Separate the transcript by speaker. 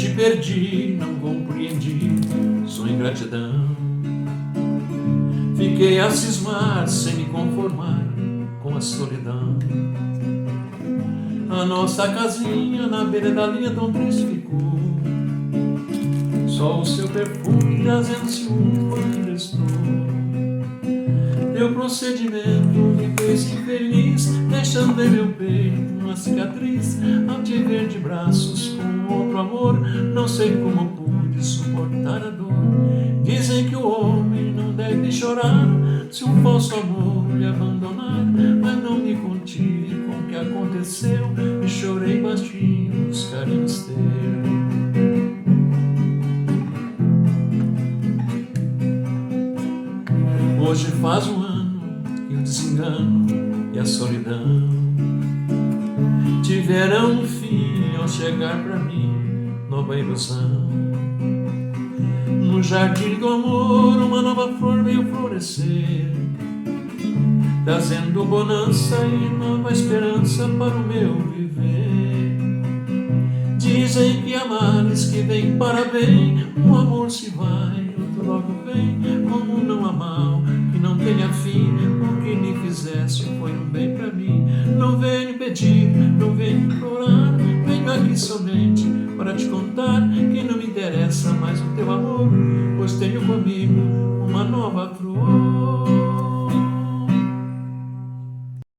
Speaker 1: te perdi, não compreendi sua ingratidão. Fiquei a cismar sem me conformar com a solidão. A nossa casinha na beira da linha tão triste ficou. Só o seu perfume trazendo ciúme ainda estou. Teu procedimento me fez infeliz, deixando em meu peito uma cicatriz. Ao te ver de braços com outro amor, não sei como pude suportar a dor. Dizem que o homem não deve chorar se um falso amor lhe abandonar, mas não me contive com o que aconteceu e chorei baixinho nos carinhos teus. Hoje faz um ano que o desengano e a solidão tiveram um fim ao chegar pra mim nova ilusão. No jardim do amor uma nova flor veio florescer, trazendo bonança e nova esperança para o meu viver. Dizem que há males que vem para bem, um amor se vai, outro logo vem. Como não há mal que não tenha fim, o que me fizeste foi um bem pra mim. Não venho pedir, não venho